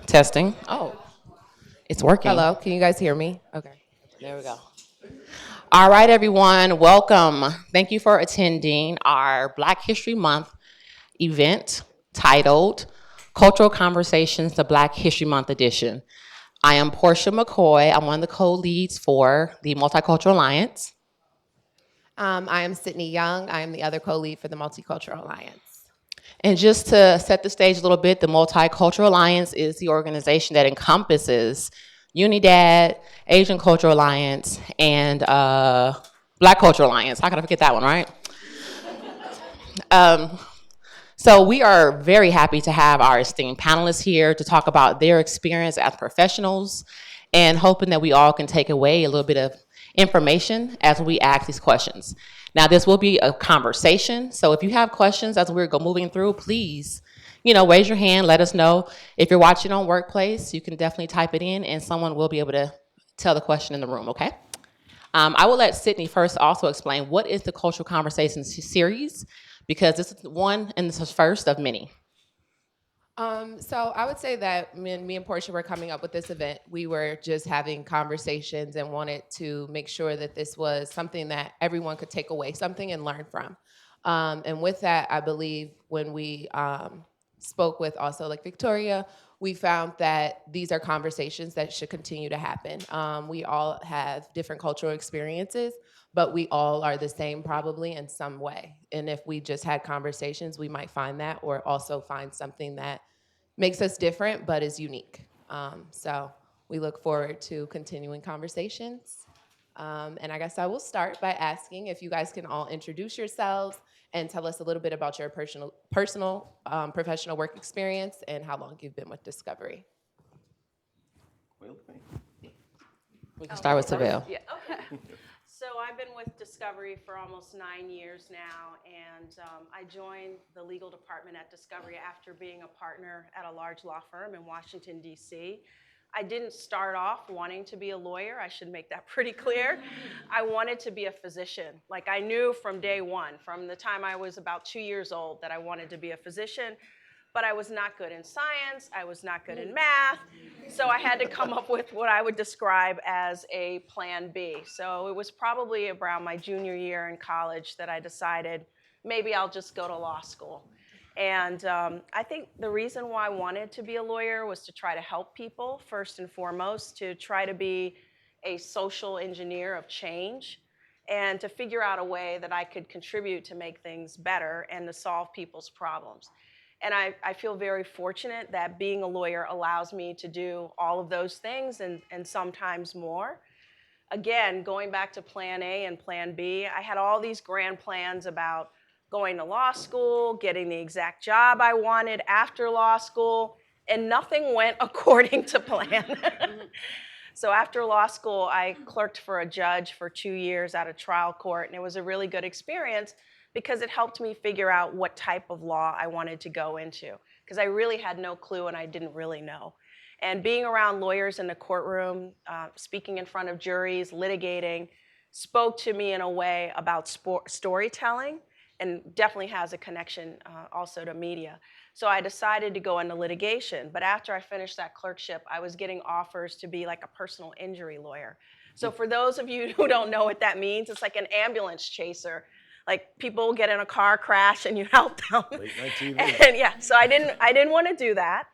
Testing. Oh, it's working. Hello, can you guys hear me? Okay. There we go. All right, everyone. Welcome. Thank you for attending our Black History Month event titled Cultural Conversations, the Black History Month edition. I am Portia McCoy. I'm one of the co-leads for the Multicultural Alliance. I am Sydney Young. I am the other co-lead for the Multicultural Alliance. And just to set the stage a little bit, the Multicultural Alliance is the organization that encompasses Unidad, Asian Cultural Alliance, and Black Cultural Alliance. How could I forget that one, right? Um, so we are very happy to have our esteemed panelists here to talk about their experience as professionals and hoping that we all can take away a little bit of information as we ask these questions. Now, this will be a conversation, so if you have questions as we're moving through, please, raise your hand, let us know. If you're watching on Workplace, you can definitely type it in, and someone will be able to tell the question in the room, okay? I will let Sydney first also explain what is the Cultural Conversations series, because this is one and this is first of many. So I would say that when me and Portia were coming up with this event, we were just having conversations and wanted to make sure that this was something that everyone could take away something and learn from. And with that, I believe when we spoke with also like Victoria, we found that these are conversations that should continue to happen. We all have different cultural experiences, but we all are the same probably in some way. And if we just had conversations, we might find that or also find something that makes us different but is unique. So we look forward to continuing conversations. And I guess I will start by asking if you guys can all introduce yourselves and tell us a little bit about your personal professional work experience and how long you've been with Discovery. We can start with Savelle. Yeah, okay. So I've been with Discovery for almost 9 years now, and I joined the legal department at Discovery after being a partner at a large law firm in Washington, D.C. I didn't start off wanting to be a lawyer. I should make that pretty clear. I wanted to be a physician. Like I knew from day one, from the time I was about 2 years old, that I wanted to be a physician. But I was not good in science, I was not good in math, so I had to come up with what I would describe as a plan B. So it was probably around my junior year in college that I decided maybe I'll just go to law school. And I think the reason why I wanted to be a lawyer was to try to help people, first and foremost, to try to be a social engineer of change and to figure out a way that I could contribute to make things better and to solve people's problems. And I feel very fortunate that being a lawyer allows me to do all of those things and sometimes more. Again, going back to plan A and plan B, I had all these grand plans about going to law school, getting the exact job I wanted after law school, and nothing went according to plan. So after law school, I clerked for a judge for 2 years at a trial court, and it was a really good experience because it helped me figure out what type of law I wanted to go into, because I really had no clue and I didn't really know. And being around lawyers in the courtroom, speaking in front of juries, litigating, spoke to me in a way about storytelling and definitely has a connection also to media. So I decided to go into litigation. But after I finished that clerkship, I was getting offers to be like a personal injury lawyer. So for those of you who don't know what that means, it's like an ambulance chaser. Like people get in a car crash and you help them. Late night TV. And yeah, so I didn't want to do that.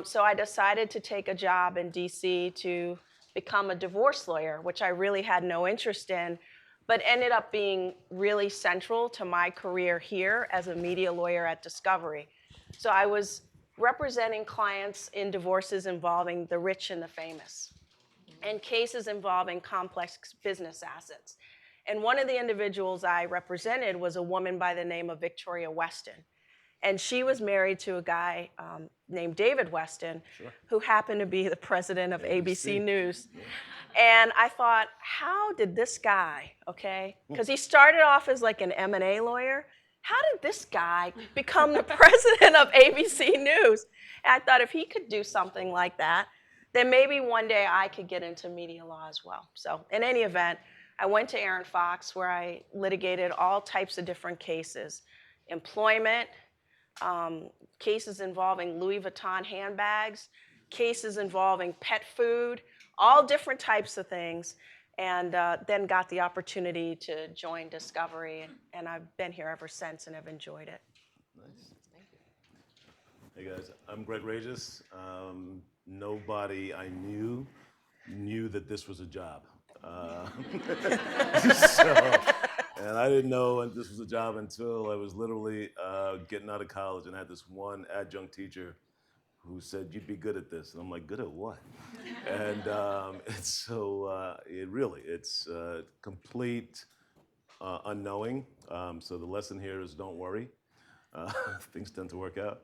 So I decided to take a job in DC to become a divorce lawyer, which I really had no interest in, but ended up being really central to my career here as a media lawyer at Discovery. So I was representing clients in divorces involving the rich and the famous, and cases involving complex business assets. And one of the individuals I represented was a woman by the name of Victoria Weston. And she was married to a guy named David Weston, who happened to be the president of ABC News. Yeah. And I thought, how did this guy, okay, because he started off as like an M&A lawyer, how did this guy become the president of ABC News? And I thought if he could do something like that, then maybe one day I could get into media law as well. So in any event, I went to Aaron Fox, where I litigated all types of different cases: employment, cases involving Louis Vuitton handbags, cases involving pet food, all different types of things. And then got the opportunity to join Discovery, and I've been here ever since and have enjoyed it. Nice. Hey guys, I'm Greg Regis. Nobody I knew that this was a job. Uh, so, and I didn't know this was a job until I was literally getting out of college and I had this one adjunct teacher who said, "You'd be good at this." And I'm like, "Good at what?" And so it's complete unknowing. So the lesson here is don't worry. Things tend to work out.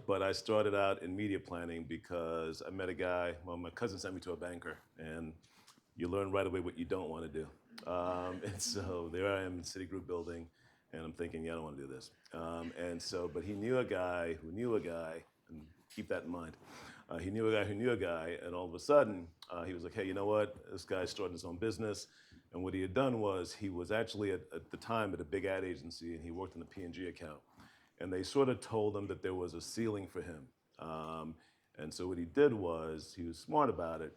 But I started out in media planning because I met a guy, well, my cousin sent me to a banker, and you learn right away what you don't want to do. And so there I am in Citigroup building, and I'm thinking, yeah, I don't want to do this. But he knew a guy who knew a guy, and keep that in mind. He knew a guy who knew a guy, and all of a sudden, he was like, hey, you know what? This guy's starting his own business. And what he had done was he was actually at the time at a big ad agency, and he worked in the P&G account. And they sort of told him that there was a ceiling for him. And so what he did was, he was smart about it.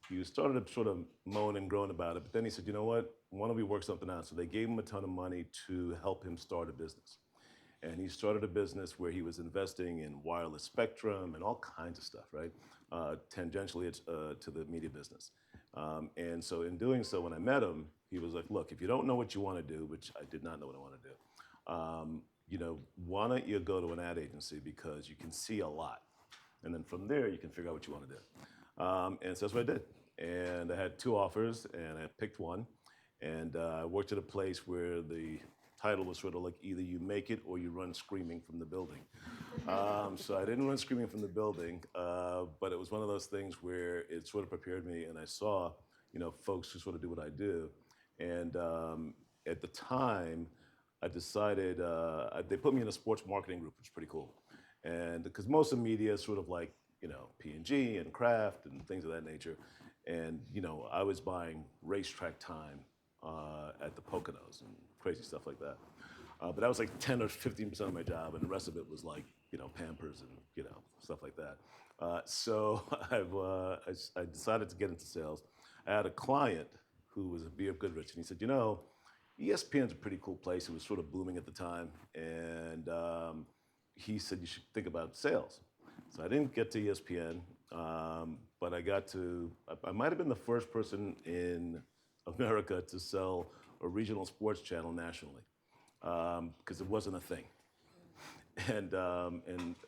He started to sort of moan and groan about it, but then he said, you know what, why don't we work something out? So they gave him a ton of money to help him start a business. And he started a business where he was investing in wireless spectrum and all kinds of stuff, right? Tangentially to the media business. And so in doing so, when I met him, he was like, look, if you don't know what you want to do, which I did not know what I want to do, why don't you go to an ad agency because you can see a lot. And then from there, you can figure out what you want to do. And so that's what I did. And I had two offers, and I picked one. And I worked at a place where the title was sort of like either you make it or you run screaming from the building. So I didn't run screaming from the building, but it was one of those things where it sort of prepared me, and I saw, folks who sort of do what I do. And at the time, I decided they put me in a sports marketing group, which is pretty cool. And because most of media is sort of like, P&G and Kraft and things of that nature. And, I was buying racetrack time at the Poconos and crazy stuff like that. But that was like 10 or 15% of my job, and the rest of it was like, Pampers and, stuff like that. So I decided to get into sales. I had a client who was a B of Goodrich, and he said, ESPN's a pretty cool place. It was sort of booming at the time. And he said, you should think about sales. So I didn't get to ESPN, but I might have been the first person in America to sell a regional sports channel nationally, because it wasn't a thing. And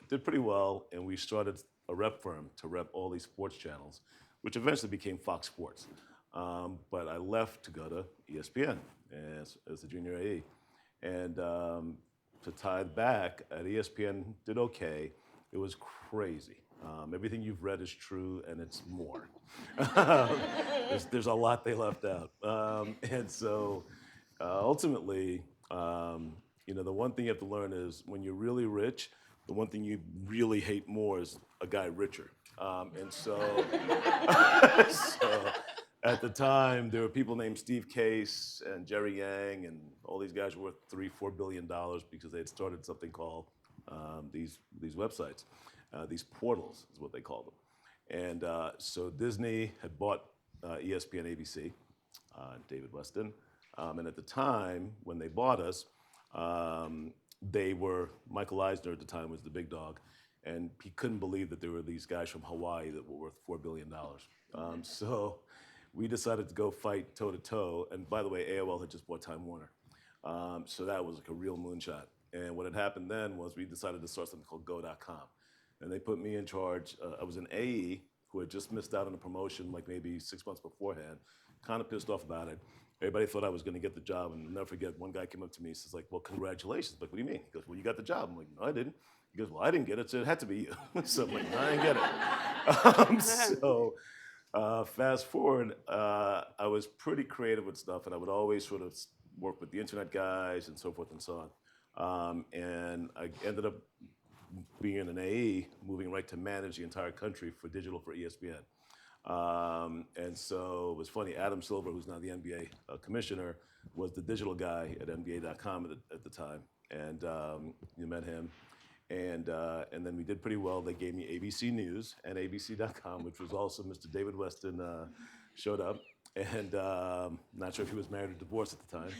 did pretty well, and we started a rep firm to rep all these sports channels, which eventually became Fox Sports. But I left to go to ESPN as a junior AE. And to tie it back, at ESPN, did okay. It was crazy. Everything you've read is true, and it's more. There's a lot they left out. And so ultimately, the one thing you have to learn is when you're really rich, the one thing you really hate more is a guy richer. So at the time, there were people named Steve Case and Jerry Yang, and all these guys were worth $3-4 billion because they had started something called these websites, these portals is what they called them. And so Disney had bought ESPN ABC, David Weston, and at the time when they bought us, Michael Eisner at the time was the big dog, and he couldn't believe that there were these guys from Hawaii that were worth $4 billion. So we decided to go fight toe to toe. And by the way, AOL had just bought Time Warner. So that was like a real moonshot. And what had happened then was we decided to start something called Go.com. And they put me in charge. I was an AE who had just missed out on a promotion like maybe 6 months beforehand, kind of pissed off about it. Everybody thought I was going to get the job, and I'll never forget, one guy came up to me and says, like, well, congratulations. I'm like, what do you mean? He goes, well, you got the job. I'm like, no, I didn't. He goes, well, I didn't get it, so it had to be you. So I'm like, no, I didn't get it. Fast forward, I was pretty creative with stuff, and I would always sort of work with the internet guys and so forth and so on. And I ended up being an AE, moving right to manage the entire country for digital for ESPN. And so it was funny, Adam Silver, who's now the NBA commissioner, was the digital guy at NBA.com at the time. And you met him. And then we did pretty well. They gave me ABC News and ABC.com, which was also Mr. David Weston showed up. And not sure if he was married or divorced at the time,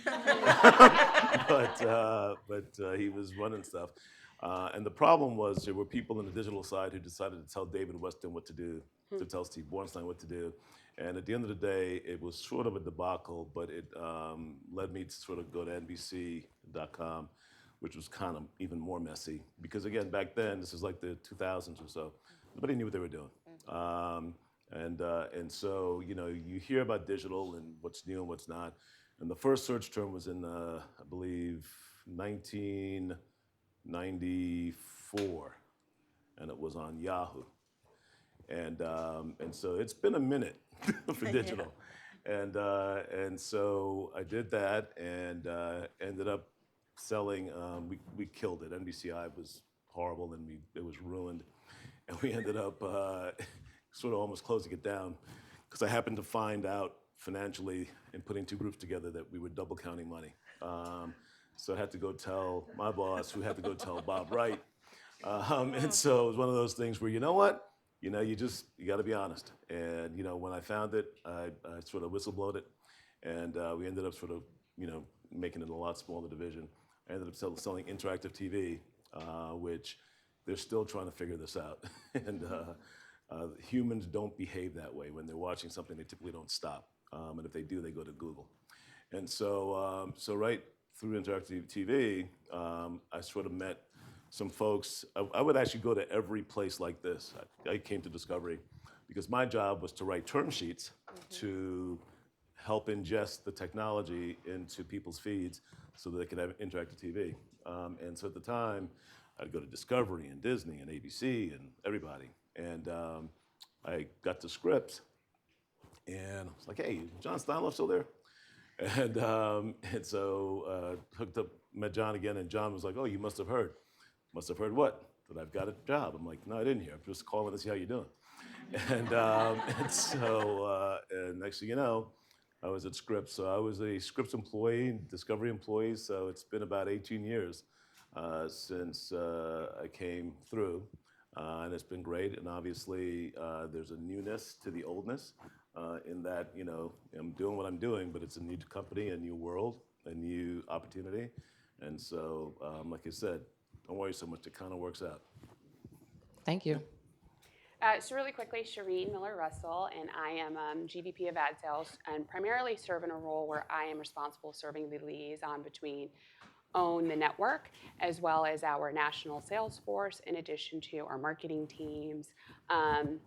but he was running stuff. And the problem was there were people on the digital side who decided to tell David Weston what to do, to tell Steve Bornstein what to do. And at the end of the day, it was sort of a debacle, but it led me to sort of go to NBC.com, which was kind of even more messy. Because again, back then, this is like the 2000s or so, nobody knew what they were doing. And so, you know, you hear about digital and what's new and what's not. And the first search term was in, I believe, 1994, and it was on Yahoo. And so it's been a minute for digital. And so I did that and ended up selling. We killed it. NBCI was horrible, and it was ruined. And we ended up sort of almost closing it down because I happened to find out financially in putting two groups together that we were double counting money. So I had to go tell my boss, who had to go tell Bob Wright. And so it was one of those things where, you know what? You know, you got to be honest. And, you know, when I found it, I sort of whistleblowed it. And we ended up sort of, you know, making it a lot smaller division. I ended up selling interactive TV, which they're still trying to figure this out. And humans don't behave that way. When they're watching something, they typically don't stop. And if they do, they go to Google. And so, right through interactive TV, I sort of met some folks. I would actually go to every place like this. I came to Discovery because my job was to write term sheets to help ingest the technology into people's feeds so that they could have interactive TV. And so at the time, I'd go to Discovery and Disney and ABC and everybody. And I got the scripts, and I was like, hey, John Steinloff still there? And so hooked up, met John again, and John was like, oh, you must have heard. Must have heard what? That I've got a job. I'm like, no, I didn't hear. I'm just calling to see how you're doing. And so next thing you know, I was at Scripps. So I was a Scripps employee, Discovery employee. So it's been about 18 years since I came through. And it's been great. And obviously, there's a newness to the oldness in that, you know, I'm doing what I'm doing, but it's a new company, a new world, a new opportunity. And so, like I said, don't worry so much. It kind of works out. Thank you. So really quickly, Shireen Miller-Russell, and I am GVP of Ad Sales, and primarily serve in a role where I am responsible serving the liaison between OWN the network, as well as our national sales force, in addition to our marketing teams, and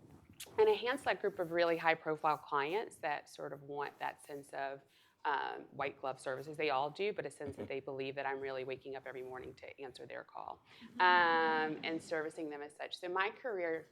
a hand-select group of really high-profile clients that sort of want that sense of white glove services. They all do, but a sense that they believe that I'm really waking up every morning to answer their call and servicing them as such. So my career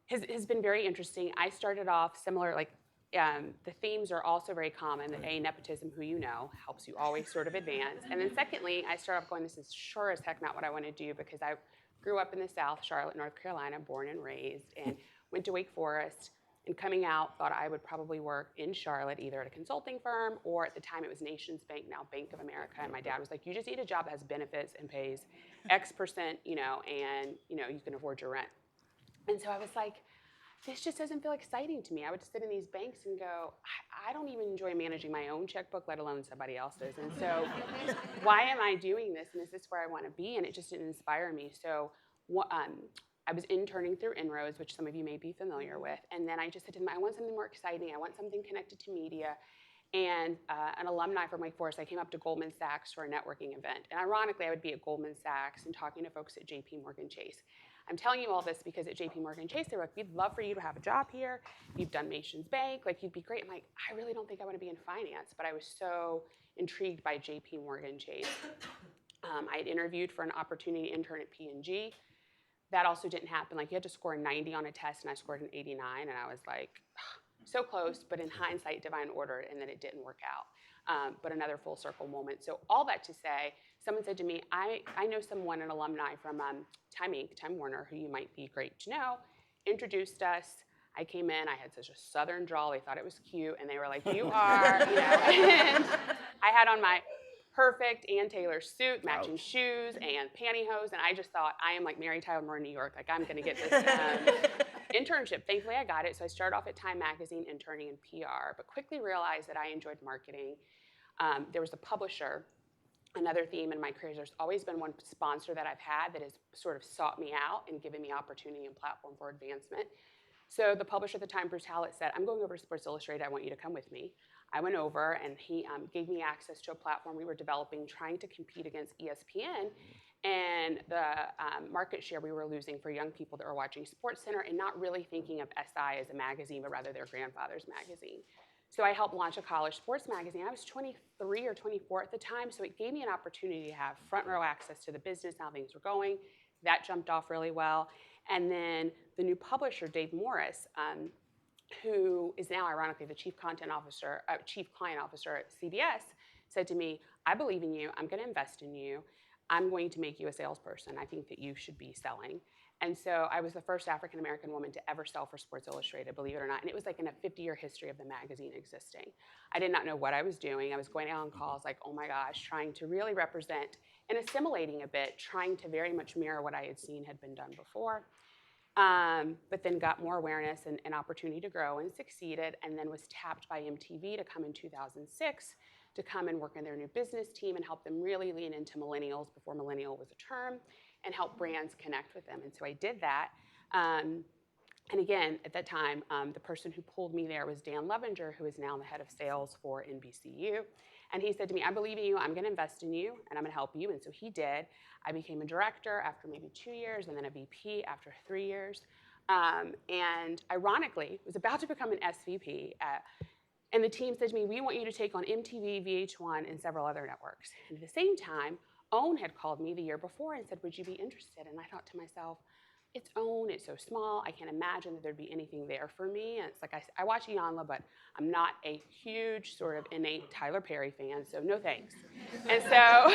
has been very interesting. I started off similar, like the themes are also very common. Nepotism, who you know, helps you always sort of advance. And then secondly, I started off going, this is sure as heck not what I want to do, because I grew up in the South, Charlotte, North Carolina, born and raised, and went to Wake Forest. And coming out, thought I would probably work in Charlotte, either at a consulting firm or at the time it was Nations Bank, now Bank of America. And my dad was like, you just need a job that has benefits and pays X%, you know, and you know, you can afford your rent. And so I was like, this just doesn't feel exciting to me. I would sit in these banks and go, I don't even enjoy managing my own checkbook, let alone somebody else's. And so why am I doing this? And is this where I want to be? And it just didn't inspire me. So I was interning through Inroads, which some of you may be familiar with. And then I just said to them, I want something more exciting. I want something connected to media. And an alumni from Wake Forest, I came up to Goldman Sachs for a networking event. And ironically, I would be at Goldman Sachs and talking to folks at JP Morgan Chase. I'm telling you all this because at JP Morgan Chase, they were like, we'd love for you to have a job here. You've done Nations Bank, like you'd be great. I'm like, I really don't think I want to be in finance, but I was so intrigued by JP Morgan Chase. I had interviewed for an opportunity intern at P&G. That also didn't happen. Like you had to score a 90 on a test, and I scored an 89, and I was like, so close, but in hindsight, divine order, and then it didn't work out. But another full circle moment. So all that to say, someone said to me, I know someone, an alumni from Time Inc., Time Warner, who you might be great to know, introduced us. I came in, I had such a southern drawl, they thought it was cute, and they were like, you are, you know, and I had on my perfect Ann Taylor suit, matching shoes, and pantyhose. And I just thought, I am like Mary Tyler Moore in New York. Like, I'm going to get this internship. Thankfully, I got it. So I started off at Time Magazine interning in PR, but quickly realized that I enjoyed marketing. There was a publisher. Another theme in my career, there's always been one sponsor that I've had that has sort of sought me out and given me opportunity and platform for advancement. So the publisher at the time, Bruce Hallett, said, I'm going over to Sports Illustrated. I want you to come with me. I went over, and he gave me access to a platform we were developing, trying to compete against ESPN. And the market share we were losing for young people that were watching SportsCenter and not really thinking of SI as a magazine, but rather their grandfather's magazine. So I helped launch a college sports magazine. I was 23 or 24 at the time, so it gave me an opportunity to have front row access to the business, how things were going. That jumped off really well. And then the new publisher, Dave Morris, who is now ironically the chief client officer at CBS, said to me, I believe in you. I'm going to invest in you. I'm going to make you a salesperson. I think that you should be selling. And so I was the first African-American woman to ever sell for Sports Illustrated, believe it or not. And it was like in a 50-year history of the magazine existing. I did not know what I was doing. I was going out on calls like, oh my gosh, trying to really represent and assimilating a bit, trying to very much mirror what I had seen had been done before. But then got more awareness and opportunity to grow and succeeded, and then was tapped by MTV to come in 2006 to come and work in their new business team and help them really lean into millennials before millennial was a term, and help brands connect with them. And so I did that. And again, at that time, the person who pulled me there was Dan Levenger, who is now the head of sales for NBCU. And he said to me, I believe in you, I'm gonna invest in you, and I'm gonna help you. And so he did. I became a director after maybe 2 years, and then a VP after 3 years. And ironically, was about to become an SVP. And the team said to me, we want you to take on MTV, VH1, and several other networks. And at the same time, OWN had called me the year before and said, would you be interested? And I thought to myself, it's OWN, it's so small, I can't imagine that there'd be anything there for me. And it's like, I watch Iyanla, but I'm not a huge sort of innate Tyler Perry fan, so no thanks. And so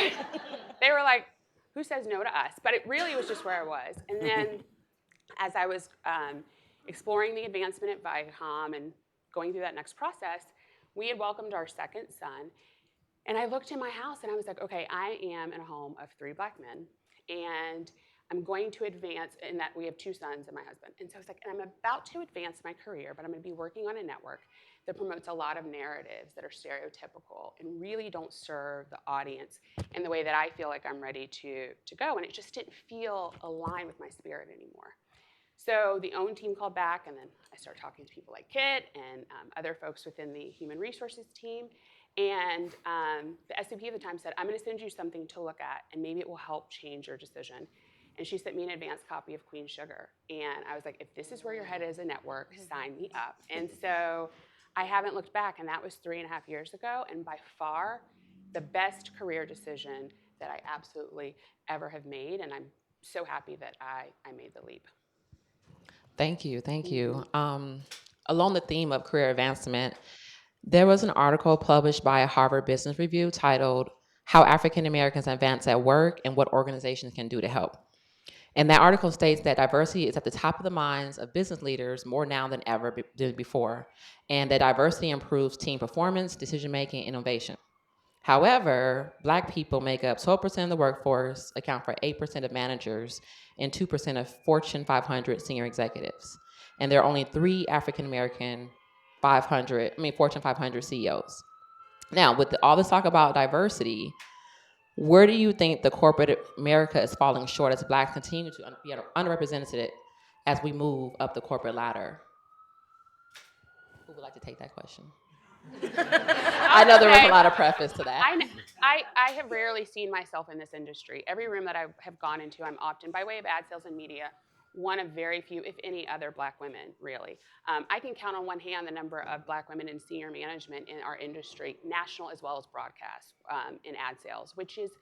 they were like, who says no to us? But it really was just where I was. And then as I was exploring the advancement at Viacom and going through that next process, we had welcomed our second son. And I looked in my house and I was like, okay, I am in a home of 3 black men, and I'm going to advance in that we have 2 sons and my husband. And so I was like, and I'm about to advance my career, but I'm going to be working on a network that promotes a lot of narratives that are stereotypical and really don't serve the audience in the way that I feel like I'm ready to go. And it just didn't feel aligned with my spirit anymore. So the OWN team called back, and then I started talking to people like Kit and other folks within the human resources team. And the SVP at the time said, I'm going to send you something to look at, and maybe it will help change your decision. And she sent me an advanced copy of Queen Sugar. And I was like, if this is where you're headed as a network, sign me up. And so I haven't looked back, and that was 3.5 years ago, and by far the best career decision that I absolutely ever have made. And I'm so happy that I made the leap. Thank you. Along the theme of career advancement, there was an article published by a Harvard Business Review titled How African Americans Advance at Work and What Organizations Can Do to Help. And that article states that diversity is at the top of the minds of business leaders more now than ever before, and that diversity improves team performance, decision-making, innovation. However, Black people make up 12% of the workforce, account for 8% of managers, and 2% of Fortune 500 senior executives. And there are only 3 African-American Fortune 500 CEOs. Now, with all this talk about diversity, where do you think the corporate America is falling short as Blacks continue to be underrepresented as we move up the corporate ladder? Who would like to take that question? I know there was a lot of preface to that. I have rarely seen myself in this industry. Every room that I have gone into, I'm often, by way of ad sales and media, one of very few, if any, other Black women, really. I can count on one hand the number of Black women in senior management in our industry, national as well as broadcast, in ad sales, which is,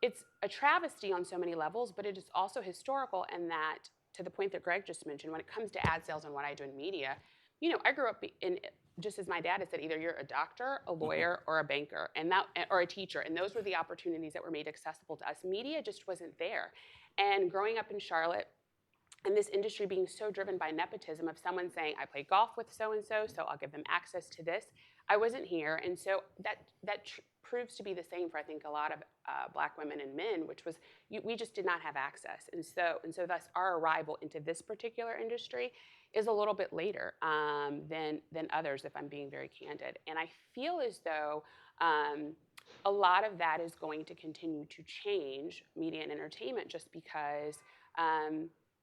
it's a travesty on so many levels, but it is also historical in that, to the point that Greg just mentioned, when it comes to ad sales and what I do in media, you know, I grew up in, just as my dad had said, either you're a doctor, a lawyer, or a banker, or a teacher, and those were the opportunities that were made accessible to us. Media just wasn't there. And growing up in Charlotte, and this industry being so driven by nepotism of someone saying, I play golf with so-and-so, so I'll give them access to this. I wasn't here, and so that proves to be the same for I think a lot of Black women and men, which was we just did not have access, and so thus our arrival into this particular industry is a little bit later than others, if I'm being very candid. And I feel as though a lot of that is going to continue to change media and entertainment, just because.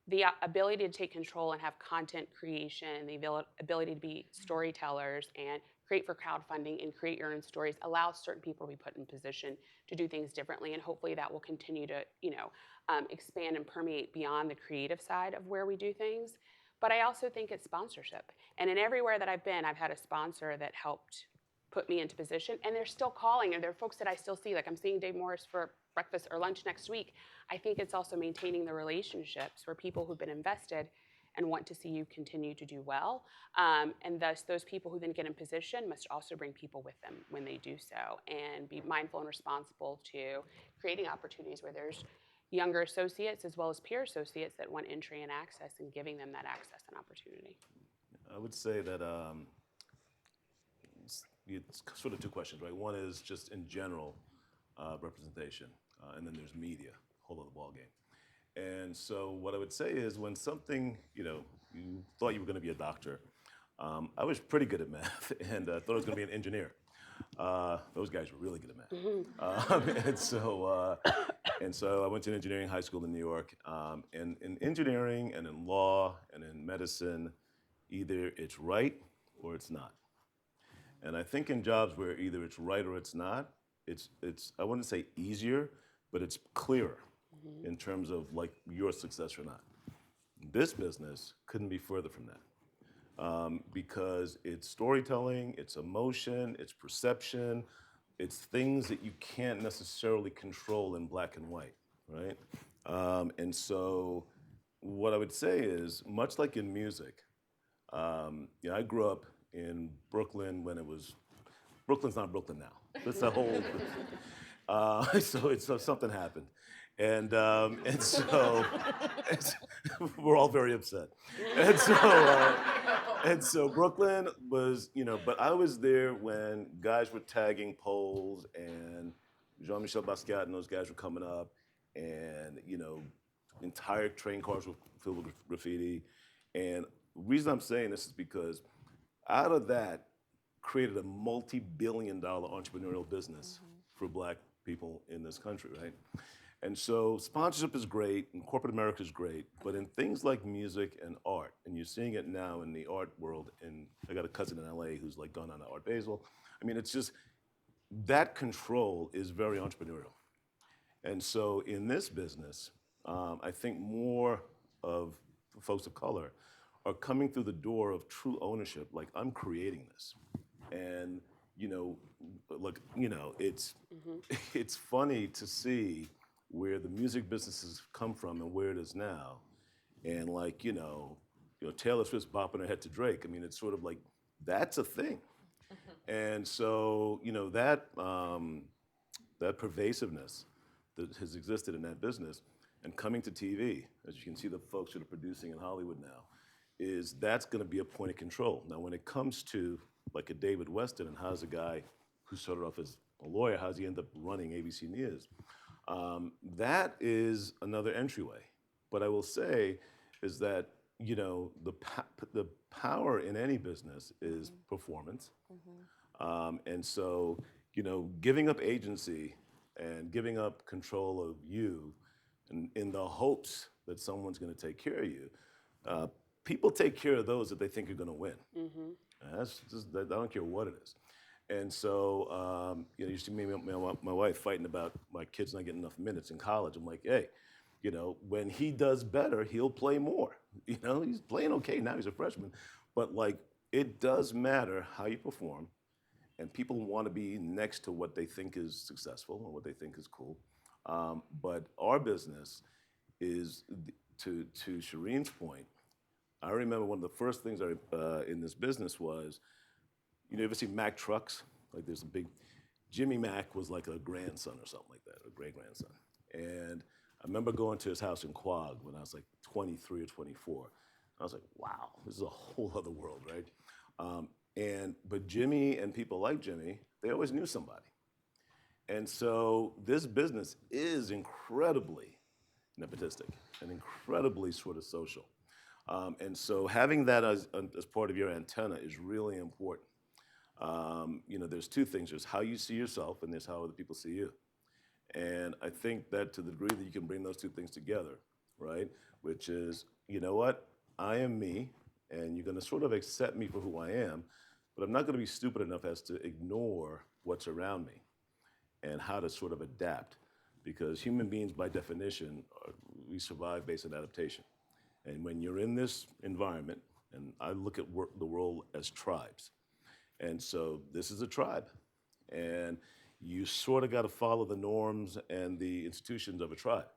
The ability to take control and have content creation, the ability to be storytellers and create for crowdfunding and create your own stories allows certain people to be put in position to do things differently, and hopefully that will continue to expand and permeate beyond the creative side of where we do things. But I also think it's sponsorship, and in everywhere that I've been, I've had a sponsor that helped put me into position, and they're still calling, and there are folks that I still see, like I'm seeing Dave Morris for breakfast or lunch next week. I think it's also maintaining the relationships where people who've been invested and want to see you continue to do well. And thus, those people who then get in position must also bring people with them when they do so, and be mindful and responsible to creating opportunities where there's younger associates as well as peer associates that want entry and access, and giving them that access and opportunity. I would say that it's sort of two questions, right? One is just in general representation, and then there's media, whole other ballgame. And so what I would say is when something, you thought you were going to be a doctor, I was pretty good at math and thought I was going to be an engineer. Those guys were really good at math. And so I went to an engineering high school in New York. And in engineering and in law and in medicine, either it's right or it's not. And I think in jobs where either it's right or it's not, it's I wouldn't say easier, but it's clearer in terms of like your success or not. This business couldn't be further from that, because it's storytelling, it's emotion, it's perception, it's things that you can't necessarily control in black and white, right? And so what I would say is, much like in music, I grew up in Brooklyn when Brooklyn's not Brooklyn now. It's a whole, so something happened. And so we're all very upset. And so Brooklyn was, but I was there when guys were tagging poles and Jean-Michel Basquiat and those guys were coming up, and entire train cars were filled with graffiti. And the reason I'm saying this is because out of that created a multi-billion-dollar entrepreneurial business for black people in this country, right? And so sponsorship is great, and corporate America is great, but in things like music and art, and you're seeing it now in the art world, and I got a cousin in LA who's like gone on to Art Basel. I mean, it's just, that control is very entrepreneurial. And so in this business, I think more of folks of color are coming through the door of true ownership, like I'm creating this. And, look, it's funny to see where the music businesses come from and where it is now. And like, Taylor Swift's bopping her head to Drake. I mean, it's sort of like, that's a thing. And so, that pervasiveness that has existed in that business and coming to TV, as you can see the folks that are producing in Hollywood now, that's gonna be a point of control. Now, when it comes to like a David Weston, and how's a guy who started off as a lawyer, how's he end up running ABC News? That is another entryway. But I will say is that, the power in any business is performance. And so, giving up agency and giving up control of you in the hopes that someone's gonna take care of you, people take care of those that they think are gonna win. That's just, I don't care what it is. And so, you see me and my wife fighting about my kids not getting enough minutes in college. I'm like, hey, when he does better, he'll play more. He's playing okay now, he's a freshman. But like, it does matter how you perform, and people want to be next to what they think is successful or what they think is cool. But our business is, to Shireen's point, I remember one of the first things in this business was, you ever see Mack trucks? Like there's a big, Jimmy Mack was like a grandson or something like that, a great grandson. And I remember going to his house in Quag when I was like 23 or 24. I was like, wow, this is a whole other world, right? But Jimmy and people like Jimmy, they always knew somebody. And so this business is incredibly nepotistic and incredibly sort of social. And so having that as part of your antenna is really important. There's two things. There's how you see yourself and there's how other people see you. And I think that to the degree that you can bring those two things together, right? Which is, you know what? I am me, and you're gonna sort of accept me for who I am, but I'm not gonna be stupid enough as to ignore what's around me and how to sort of adapt. Because human beings, by definition, we survive based on adaptation. And when you're in this environment, and I look at the world as tribes, and so this is a tribe. And you sort of got to follow the norms and the institutions of a tribe.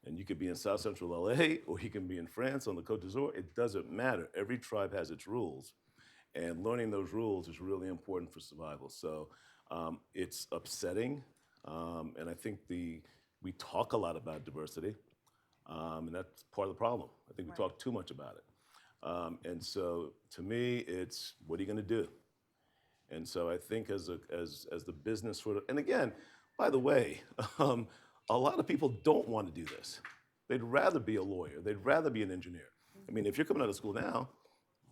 And you could be in South Central LA or you can be in France on the Côte d'Azur. It doesn't matter. Every tribe has its rules. And learning those rules is really important for survival. So it's upsetting. And I think we talk a lot about diversity. And that's part of the problem. I think we talk too much about it. And so to me, it's what are you going to do? And so I think as the business sort of, and again, by the way, a lot of people don't want to do this. They'd rather be a lawyer. They'd rather be an engineer. I mean, if you're coming out of school now,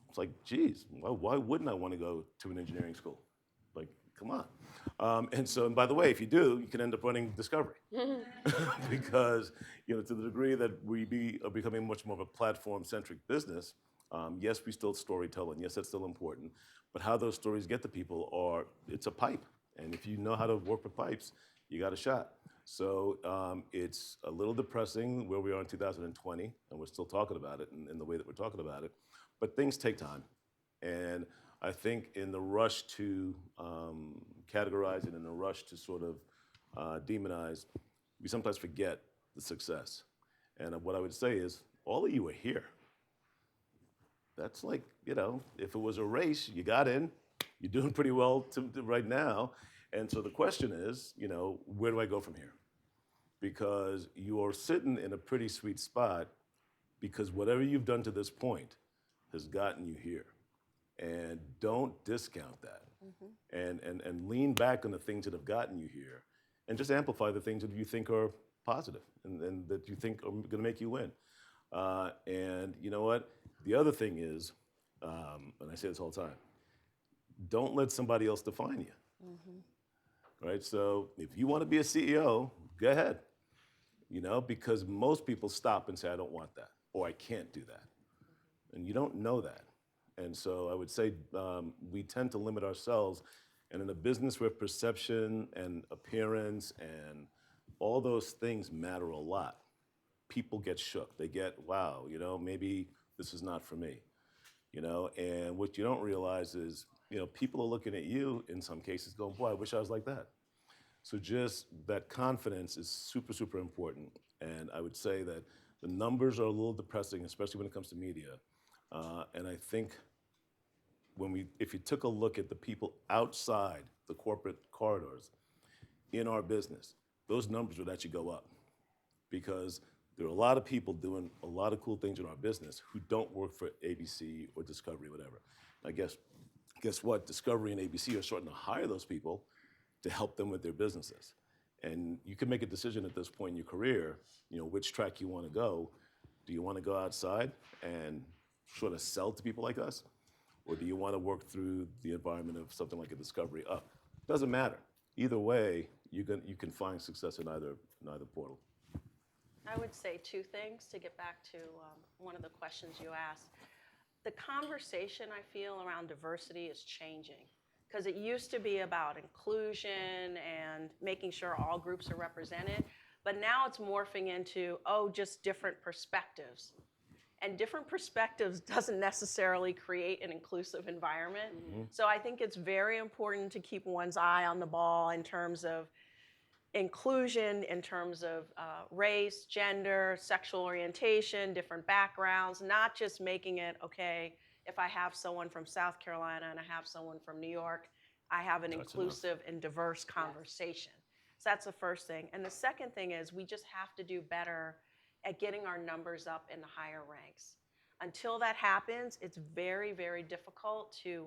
it's like, geez, why wouldn't I want to go to an engineering school? Like, come on. And by the way, if you do, you can end up running Discovery. Because, to the degree that are becoming much more of a platform-centric business, yes, we still storytell, and yes, that's still important. But how those stories get to people it's a pipe. And if you know how to work with pipes, you got a shot. So it's a little depressing where we are in 2020, and we're still talking about it in the way that we're talking about it. But things take time. And I think in the rush to categorize it, in the rush to sort of demonize, we sometimes forget the success. And what I would say is, all of you are here. That's like, if it was a race, you got in, you're doing pretty well right now. And so the question is, where do I go from here? Because you're sitting in a pretty sweet spot because whatever you've done to this point has gotten you here. And don't discount that. And lean back on the things that have gotten you here and just amplify the things that you think are positive and that you think are going to make you win. And you know what? The other thing is, and I say this all the time, don't let somebody else define you. Right? So if you want to be a CEO, go ahead. Because most people stop and say, I don't want that, or I can't do that. And you don't know that. And so I would say we tend to limit ourselves. And in a business where perception and appearance and all those things matter a lot, people get shook. They get, wow, maybe this is not for me. And what you don't realize is, people are looking at you in some cases going, boy, I wish I was like that. So just that confidence is super, super important. And I would say that the numbers are a little depressing, especially when it comes to media. And I think if you took a look at the people outside the corporate corridors in our business, those numbers would actually go up because there are a lot of people doing a lot of cool things in our business who don't work for ABC or Discovery, whatever. I guess what? Discovery and ABC are starting to hire those people to help them with their businesses. And you can make a decision at this point in your career, which track you want to go. Do you want to go outside and sort of sell to people like us? Or do you want to work through the environment of something like a Discovery up? Doesn't matter. Either way, you can find success in either portal. I would say two things to get back to one of the questions you asked. The conversation, I feel, around diversity is changing because it used to be about inclusion and making sure all groups are represented, but now it's morphing into, just different perspectives. And different perspectives doesn't necessarily create an inclusive environment. So I think it's very important to keep one's eye on the ball in terms of inclusion, in terms of race, gender, sexual orientation, different backgrounds, not just making it, okay, if I have someone from South Carolina and I have someone from New York, I have an inclusive and diverse conversation. So that's the first thing. And the second thing is we just have to do better at getting our numbers up in the higher ranks. Until that happens, it's very, very difficult to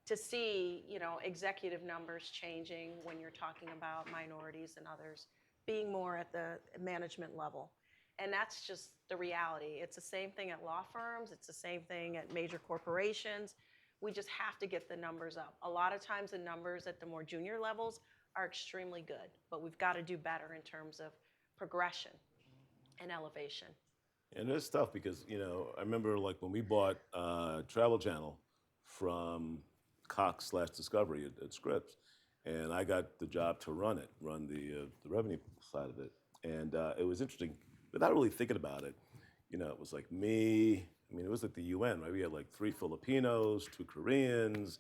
to see, executive numbers changing when you're talking about minorities and others being more at the management level. And that's just the reality. It's the same thing at law firms. It's the same thing at major corporations. We just have to get the numbers up. A lot of times the numbers at the more junior levels are extremely good, but we've got to do better in terms of progression and elevation. And it's tough because, I remember like when we bought Travel Channel from Cox/Discovery at Scripps, and I got the job to run the revenue side of it. And it was interesting, without really thinking about it. It was like me. I mean, it was like the UN, right? We had like 3 Filipinos, 2 Koreans,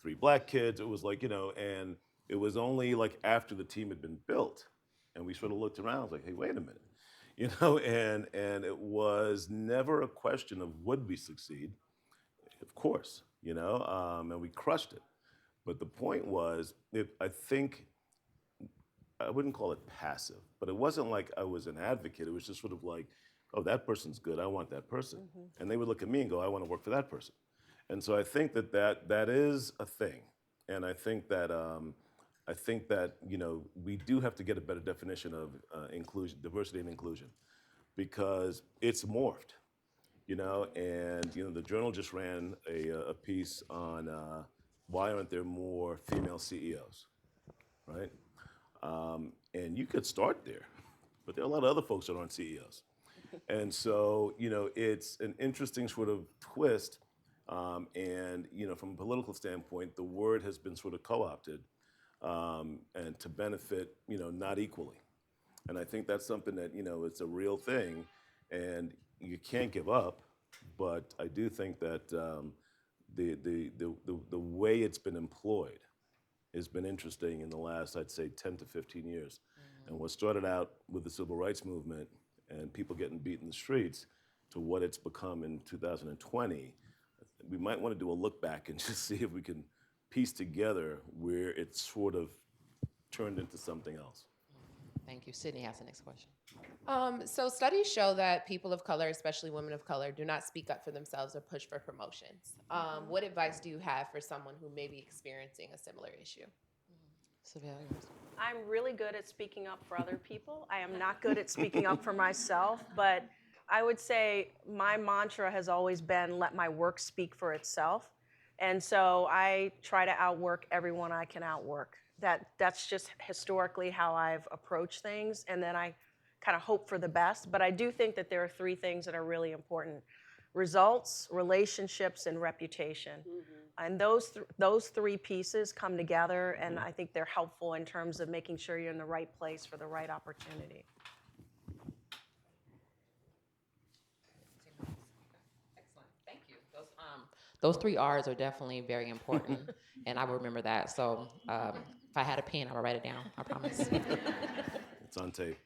3 black kids. It was like, and it was only like after the team had been built, and we sort of looked around. I was like, hey, wait a minute, and it was never a question of would we succeed. Of course, and we crushed it. But the point was, I think I wouldn't call it passive, but it wasn't like I was an advocate. It was just sort of like, oh, that person's good. I want that person. And they would look at me and go, I want to work for that person. And so I think that is a thing. And I think that we do have to get a better definition of inclusion, diversity and inclusion, because it's morphed. And the Journal just ran a piece on why aren't there more female CEOs, right? And you could start there, but there are a lot of other folks that aren't CEOs. And so, it's an interesting sort of twist. And, from a political standpoint, the word has been sort of co-opted and to benefit, not equally. And I think that's something that, it's a real thing and you can't give up. But I do think that the way it's been employed has been interesting in the last, I'd say, 10 to 15 years. And what started out with the civil rights movement and people getting beat in the streets to what it's become in 2020, we might want to do a look back and just see if we can piece together where it's sort of turned into something else. Thank you. Sydney has the next question. So studies show that people of color, especially women of color, do not speak up for themselves or push for promotions. What advice do you have for someone who may be experiencing a similar issue? Sylvia, I'm really good at speaking up for other people. I am not good at speaking up for myself, but I would say my mantra has always been let my work speak for itself. And so I try to outwork everyone I can outwork. That's just historically how I've approached things, and then I kind of hope for the best. But I do think that there are 3 things that are really important: results, relationships, and reputation. And those 3 pieces come together, and I think they're helpful in terms of making sure you're in the right place for the right opportunity. excellent. Thank you. Those 3 R's are definitely very important, and I will remember that. So if I had a pen, I would write it down. I promise. It's on tape.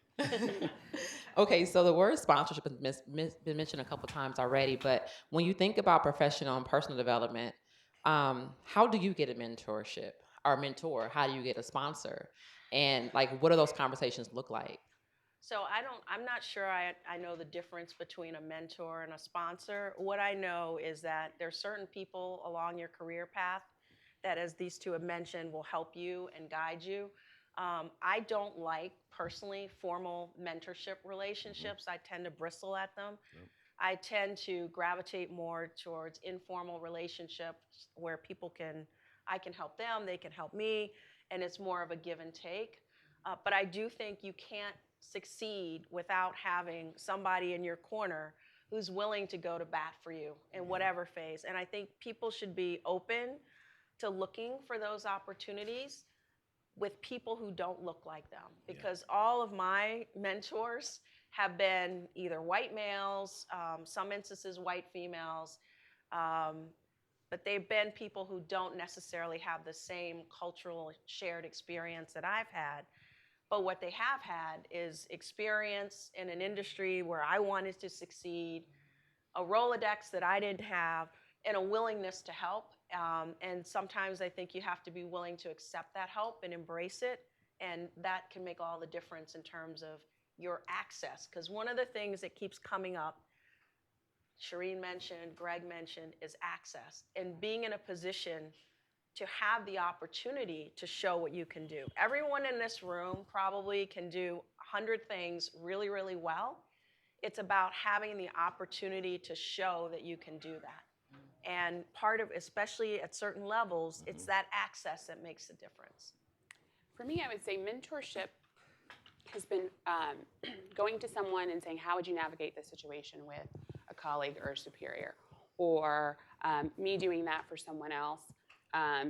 Okay, so the word sponsorship has been mentioned a couple times already, but when you think about professional and personal development, how do you get a mentorship or mentor? How do you get a sponsor? And like, what do those conversations look like? So I'm not sure I know the difference between a mentor and a sponsor. What I know is that there's certain people along your career path that, as these 2 have mentioned, will help you and guide you. I don't like, personally, formal mentorship relationships. I tend to bristle at them. Yep. I tend to gravitate more towards informal relationships where I can help them, they can help me, and it's more of a give and take. But I do think you can't succeed without having somebody in your corner who's willing to go to bat for you in whatever phase. And I think people should be open to looking for those opportunities with people who don't look like them, because all of my mentors have been either white males, some instances white females, but they've been people who don't necessarily have the same cultural shared experience that I've had. But what they have had is experience in an industry where I wanted to succeed, a Rolodex that I didn't have, and a willingness to help. And sometimes I think you have to be willing to accept that help and embrace it. And that can make all the difference in terms of your access. Because one of the things that keeps coming up, Shireen mentioned, Greg mentioned, is access. And being in a position to have the opportunity to show what you can do. Everyone in this room probably can do 100 things really, really well. It's about having the opportunity to show that you can do that. And part of, especially at certain levels, it's that access that makes the difference. For me, I would say mentorship has been going to someone and saying, how would you navigate this situation with a colleague or a superior? Or me doing that for someone else,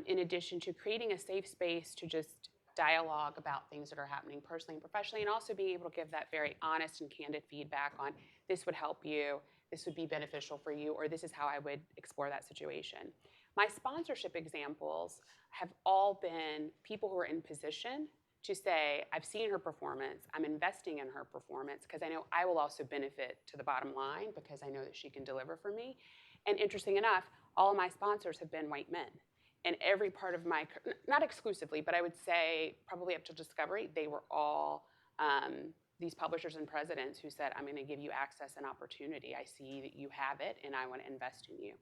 in addition to creating a safe space to just dialogue about things that are happening personally and professionally, and also being able to give that very honest and candid feedback on this would help you, this would be beneficial for you, or this is how I would explore that situation. My sponsorship examples have all been people who are in position to say, I've seen her performance, I'm investing in her performance because I know I will also benefit to the bottom line because I know that she can deliver for me. And interesting enough, all of my sponsors have been white men. And every part of my, not exclusively, but I would say probably up to Discovery, they were all these publishers and presidents who said, I'm going to give you access and opportunity. I see that you have it, and I want to invest in you.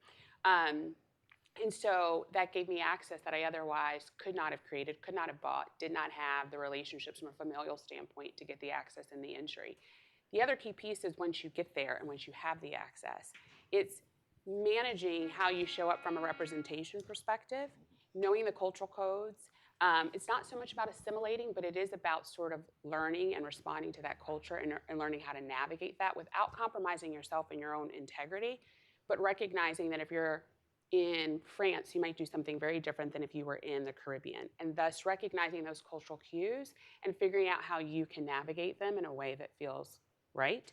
And so that gave me access that I otherwise could not have created, could not have bought, did not have the relationships from a familial standpoint to get the access and the entry. The other key piece is once you get there and once you have the access, it's managing how you show up from a representation perspective, knowing the cultural codes. It's not so much about assimilating, but it is about sort of learning and responding to that culture and learning how to navigate that without compromising yourself and your own integrity, but recognizing that if you're in France, you might do something very different than if you were in the Caribbean, and thus recognizing those cultural cues and figuring out how you can navigate them in a way that feels right.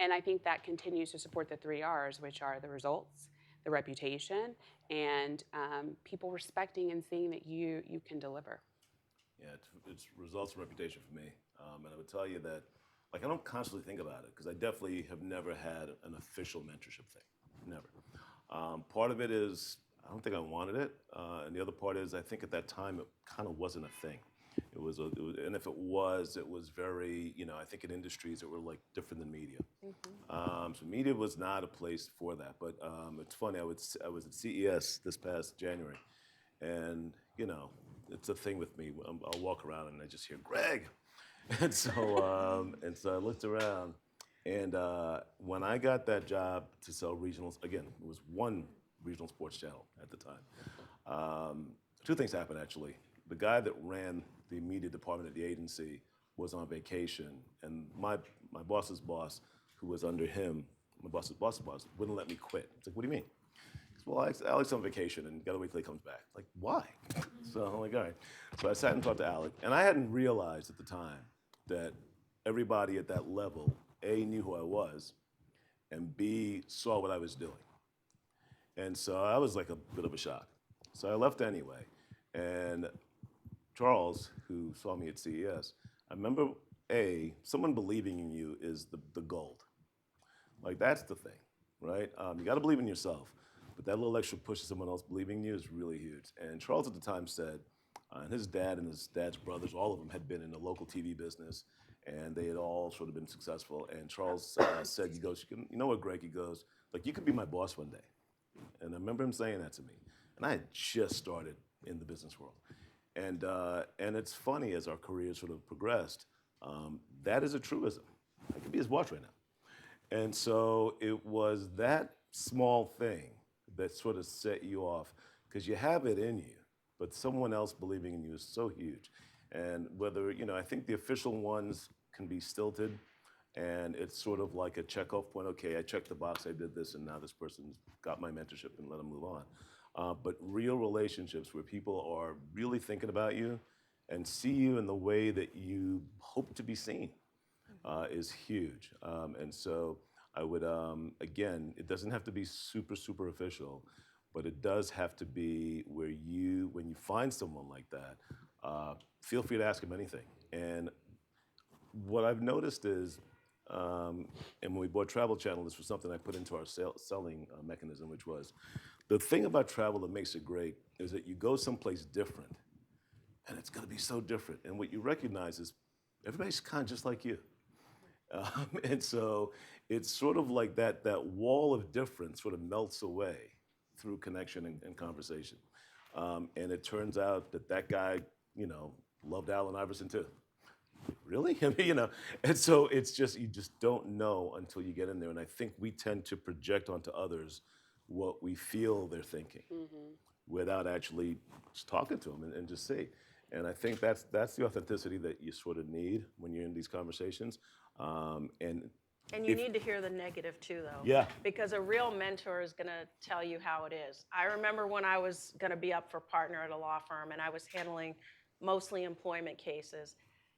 And I think that continues to support the 3 R's, which are the results, the reputation, and people respecting and seeing that you can deliver. Yeah, it's results and reputation for me. And I would tell you that, like, I don't constantly think about it because I definitely have never had an official mentorship thing, never. Part of it is I don't think I wanted it, and the other part is I think at that time it kind of wasn't a thing. And if it was very, I think in industries that were like different than media. So media was not a place for that. But it's funny. I was at CES this past January, and it's a thing with me. I'll walk around and I just hear Greg, and so I looked around, and when I got that job to sell regionals, again, it was one regional sports channel at the time. 2 things happened actually. The guy that ran the media department at the agency was on vacation, and my boss's boss, who was under him, my boss's boss, wouldn't let me quit. It's like, what do you mean? He said, well, Alec's on vacation and gotta wait till he comes back. Like, why? So I'm like, all right. So I sat and talked to Alec, and I hadn't realized at the time that everybody at that level, A, knew who I was, and B, saw what I was doing. And so I was like a bit of a shock. So I left anyway, and Charles, who saw me at CES, I remember, someone believing in you is the gold. Like, that's the thing, right? You got to believe in yourself, but that little extra push of someone else believing in you is really huge. And Charles at the time said, and his dad and his dad's brothers, all of them had been in the local TV business, and they had all sort of been successful. And Charles said, he goes, you know what, Greg? He goes, like, you could be my boss one day. And I remember him saying that to me. And I had just started in the business world. And it's funny, as our careers sort of progressed, that is a truism. I could be his boss right now. And so it was that small thing that sort of set you off, because you have it in you, but someone else believing in you is so huge. And whether, I think the official ones can be stilted, and it's sort of like a check-off point. Okay, I checked the box, I did this, and now this person's got my mentorship, and let them move on. But real relationships where people are really thinking about you and see you in the way that you hope to be seen is huge. And so I would, again, it doesn't have to be super, super official, but it does have to be where when you find someone like that, feel free to ask them anything. And what I've noticed is, and when we bought Travel Channel, this was something I put into our selling mechanism, which was, the thing about travel that makes it great is that you go someplace different, and it's going to be so different. And what you recognize is everybody's kind of just like you. And so it's sort of like that wall of difference sort of melts away through connection and conversation. And it turns out that that guy, loved Allen Iverson too. Really? I mean, and so it's just, you just don't know until you get in there. And I think we tend to project onto others what we feel they're thinking without actually just talking to them and just see. And I think that's the authenticity that you sort of need when you're in these conversations. And And you if- need to hear the negative too, though. Yeah. Because a real mentor is going to tell you how it is. I remember when I was going to be up for partner at a law firm, and I was handling mostly employment cases.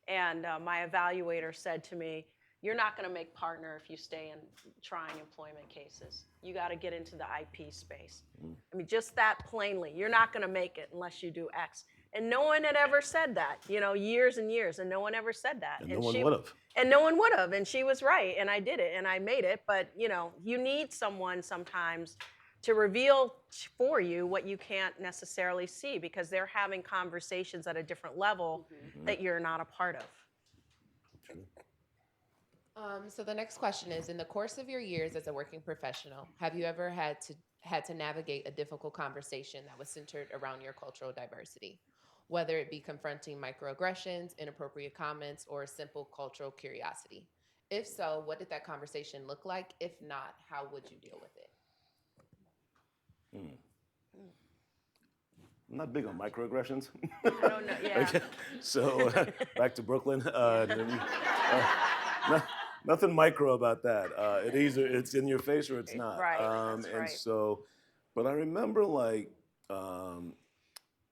And my evaluator said to me, "You're not going to make partner if you stay in trying employment cases. You got to get into the IP space." I mean, just that plainly. You're not going to make it unless you do X. And no one had ever said that, years and years, and no one ever said that. And no one would have. And no one would have, and she was right, and I did it, and I made it. But you need someone sometimes to reveal for you what you can't necessarily see, because they're having conversations at a different level that you're not a part of. So the next question is, in the course of your years as a working professional, have you ever had to navigate a difficult conversation that was centered around your cultural diversity, whether it be confronting microaggressions, inappropriate comments, or a simple cultural curiosity? If so, what did that conversation look like? If not, how would you deal with it? I'm not big on microaggressions. I don't know. Yeah. So back to Brooklyn. Nothing micro about that. It's in your face or it's not. Right, that's and right. so, but I remember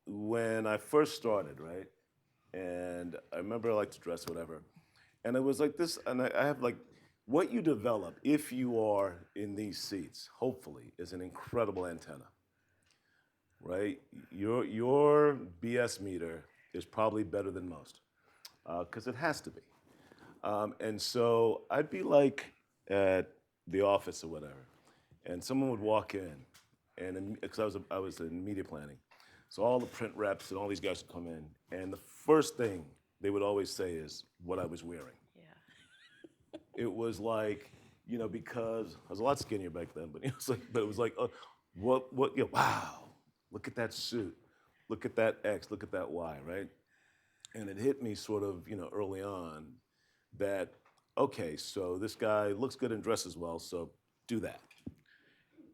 when I first started, right? And I remember I liked to dress whatever. And it was like this, and I have what you develop if you are in these seats, hopefully, is an incredible antenna, right? Your BS meter is probably better than most, because it has to be. And so I'd be at the office or whatever, and someone would walk in, and because I was in media planning, so all the print reps and all these guys would come in, and the first thing they would always say is what I was wearing. Yeah. It was because I was a lot skinnier back then, but it was like, wow, look at that suit, look at that X, look at that Y, right? And it hit me sort of, early on that, okay, so this guy looks good and dresses well, so do that.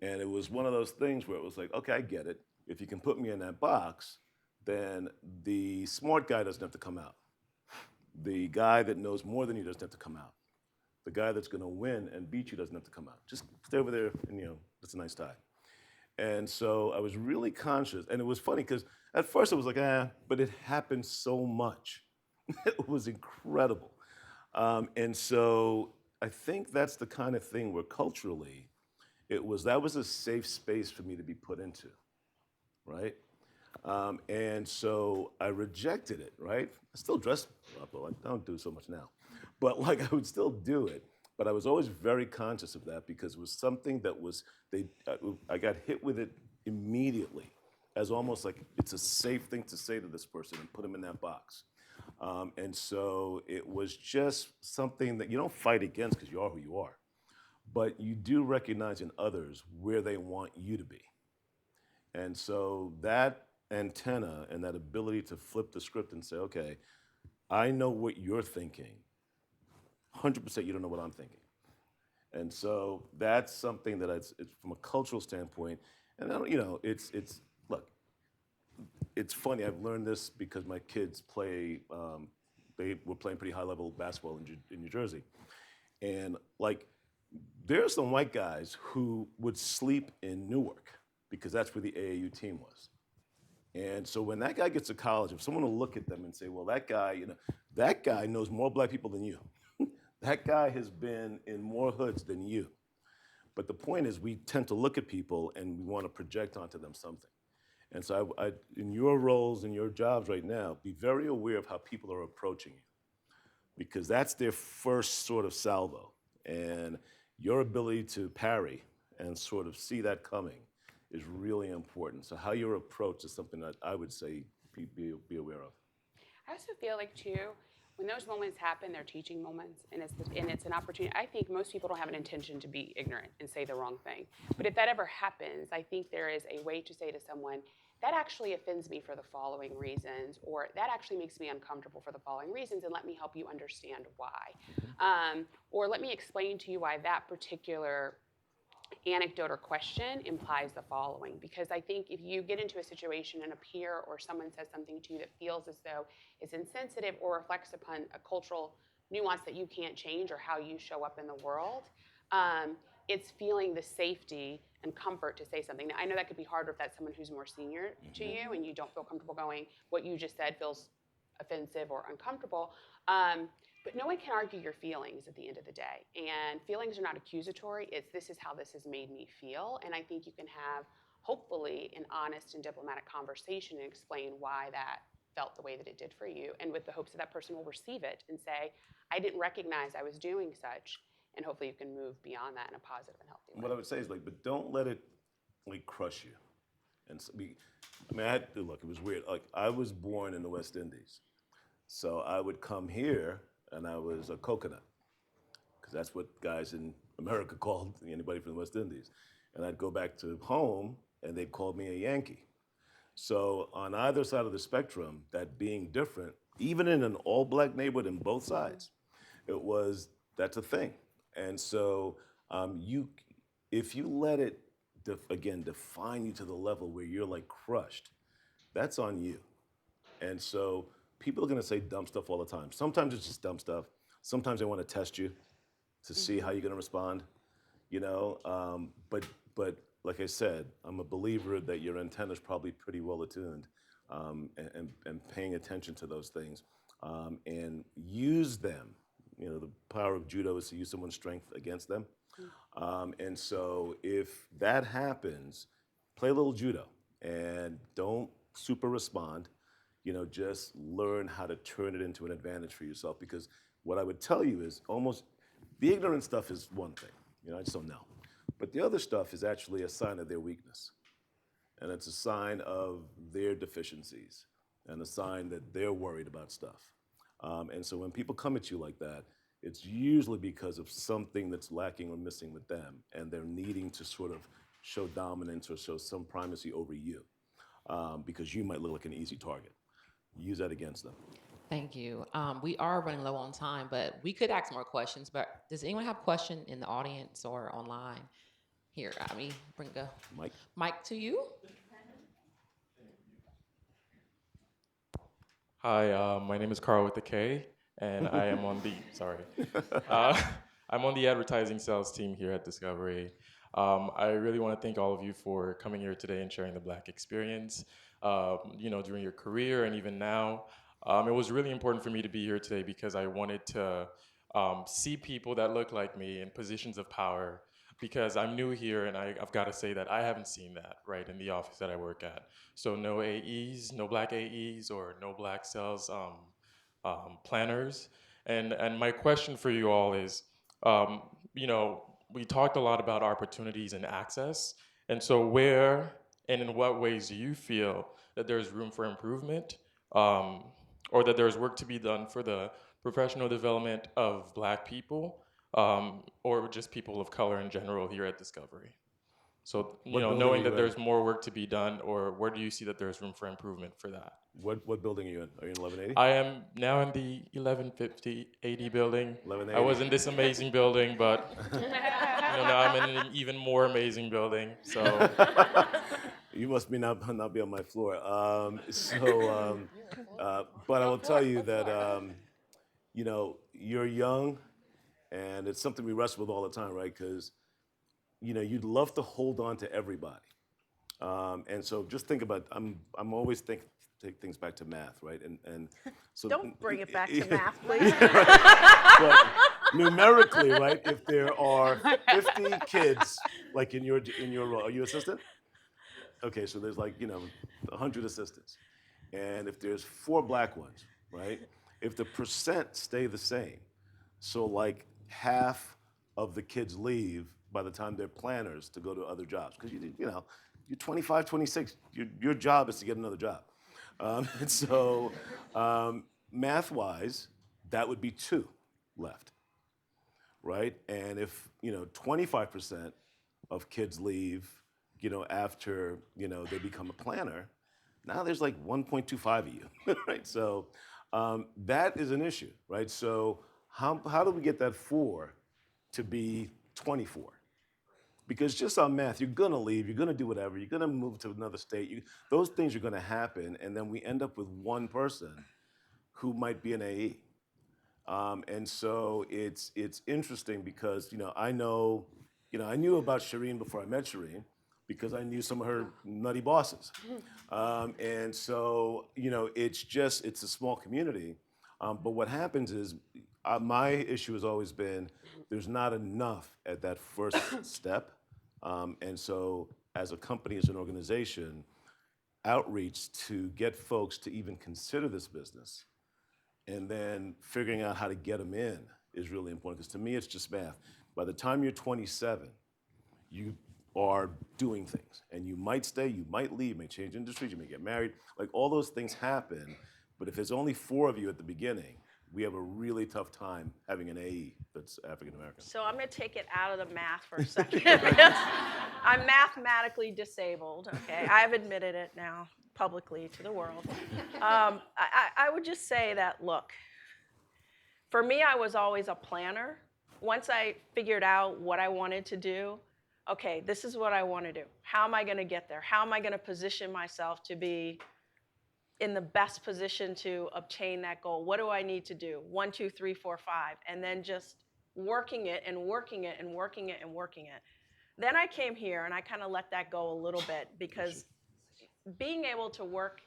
And it was one of those things where it was like, okay, I get it. If you can put me in that box, then the smart guy doesn't have to come out. The guy that knows more than you doesn't have to come out. The guy that's going to win and beat you doesn't have to come out. Just stay over there and, that's a nice tie. And so I was really conscious. And it was funny because at first I was like, but it happened so much. It was incredible. And so I think that's the kind of thing where culturally that was a safe space for me to be put into, right? And so I rejected it, right? I still dress up, but I don't do so much now. But I would still do it. But I was always very conscious of that because it was something that I got hit with it immediately as almost like it's a safe thing to say to this person and put them in that box. And so it was just something that you don't fight against because you are who you are. But you do recognize in others where they want you to be. And so that antenna and that ability to flip the script and say, okay, I know what you're thinking. 100% you don't know what I'm thinking. And so that's something that it's from a cultural standpoint. And look, it's funny. I've learned this because my kids they were playing pretty high level basketball in New Jersey. And there are some white guys who would sleep in Newark because that's where the AAU team was. And so when that guy gets to college, if someone will look at them and say, well, that guy knows more black people than you. That guy has been in more hoods than you. But the point is we tend to look at people and we want to project onto them something. And so I in your roles and your jobs right now, be very aware of how people are approaching you because that's their first sort of salvo. And your ability to parry and sort of see that coming is really important. So how you're approached is something that I would say be aware of. I also feel like, too, when those moments happen, they're teaching moments, and it's an opportunity. I think most people don't have an intention to be ignorant and say the wrong thing. But if that ever happens, I think there is a way to say to someone, that actually offends me for the following reasons, or that actually makes me uncomfortable for the following reasons, and let me help you understand why. Or let me explain to you why that particular anecdote or question implies the following. Because I think if you get into a situation and a peer or someone says something to you that feels as though it's insensitive or reflects upon a cultural nuance that you can't change or how you show up in the world, it's feeling the safety and comfort to say something. Now, I know that could be harder if that's someone who's more senior to you and you don't feel comfortable going, what you just said feels offensive or uncomfortable. But no one can argue your feelings at the end of the day. And feelings are not accusatory. It's this is how this has made me feel. And I think you can have, hopefully, an honest and diplomatic conversation and explain why that felt the way that it did for you, and with the hopes that that person will receive it and say, I didn't recognize I was doing such, and hopefully you can move beyond that in a positive and healthy way. What I would say is like, but don't let it like crush you. And so I mean, look, it was weird. Like I was born in the West Indies, so I would come here and I was a coconut, because that's what guys in America called anybody from the West Indies. And I'd go back to home and they'd call me a Yankee. So on either side of the spectrum, that being different, even in an all-black neighborhood in both sides, that's a thing. And so if you let it, again, define you to the level where you're like crushed, that's on you. And so people are gonna say dumb stuff all the time. Sometimes it's just dumb stuff. Sometimes they wanna test you to see how you're gonna respond, you know? But like I said, I'm a believer that your antenna's probably pretty well attuned, and paying attention to those things, and use them. You know, the power of judo is to use someone's strength against them. And so if that happens, play a little judo and don't super respond. You know, just learn how to turn it into an advantage for yourself. Because what I would tell you is almost the ignorant stuff is one thing. You know, I just don't know. But the other stuff is actually a sign of their weakness. And it's a sign of their deficiencies and a sign that they're worried about stuff. And so when people come at you like that, it's usually because of something that's lacking or missing with them, and they're needing to sort of show dominance or show some primacy over you, because you might look like an easy target. Use that against them. Thank you. We are running low on time, but we could ask more questions. But does anyone have a question in the audience or online? Here, bring a mic to you. Hi, my name is Carl with a K, and I am on the, I'm on the advertising sales team here at Discovery. I really want to thank all of you for coming here today and sharing the Black experience, during your career and even now. It was really important for me to be here today because I wanted to see people that look like me in positions of power, because I'm new here and I've got to say that I haven't seen that, right, in the office that I work at. So no AEs, no Black AEs, or no Black sales planners. And my question for you all is, we talked a lot about opportunities and access. And so where and in what ways do you feel that there's room for improvement, or that there's work to be done for the professional development of Black people, or just people of color in general here at Discovery? So, knowing that there's more work to be done, or where do you see that there's room for improvement for that? What building are you in? Are you in 1180? I am now in the 1150-80 building. 1180. I was in this amazing building, but now I'm in an even more amazing building. So you must not be on my floor. But I will tell you that you're young, and it's something we wrestle with all the time, right? Because you'd love to hold on to everybody, and so just think about. I'm always take things back to math, right? And so don't bring it back to math, please. But numerically, right? If there are 50 kids, like in your role, are you assistant? Okay, so there's 100 assistants, and if there's 4 Black ones, right? If the percent stay the same, so like half of the kids leave by the time they're planners to go to other jobs, because you're 25, 26. Your job is to get another job, and so math-wise, that would be 2 left, right? And if 25% of kids leave, after they become a planner, Now there's like 1.25 of you, right? So that is an issue, right? So how do we get that 4 to be 24? Because just on math, you're gonna leave, you're gonna do whatever, you're gonna move to another state. Those things are gonna happen, and then we end up with one person who might be an AE. And so it's interesting because I knew about Shireen before I met Shireen because I knew some of her nutty bosses. And so it's a small community. But what happens is my issue has always been there's not enough at that first step. And so as a company, as an organization, outreach to get folks to even consider this business and then figuring out how to get them in is really important because to me it's just math. By the time you're 27, you are doing things and you might stay, you might leave, you may change industries, you may get married, like all those things happen. But if there's only 4 of you at the beginning, we have a really tough time having an AE that's African American. So I'm going to take it out of the math for a second because I'm mathematically disabled. Okay, I've admitted it now publicly to the world. I would just say that, look, for me, I was always a planner. Once I figured out what I wanted to do, okay, this is what I want to do. How am I going to get there? How am I going to position myself to be in the best position to obtain that goal? What do I need to do? 1, 2, 3, 4, 5, and then just working it and working it and working it and working it. Then I came here and I kind of let that go a little bit because being able to work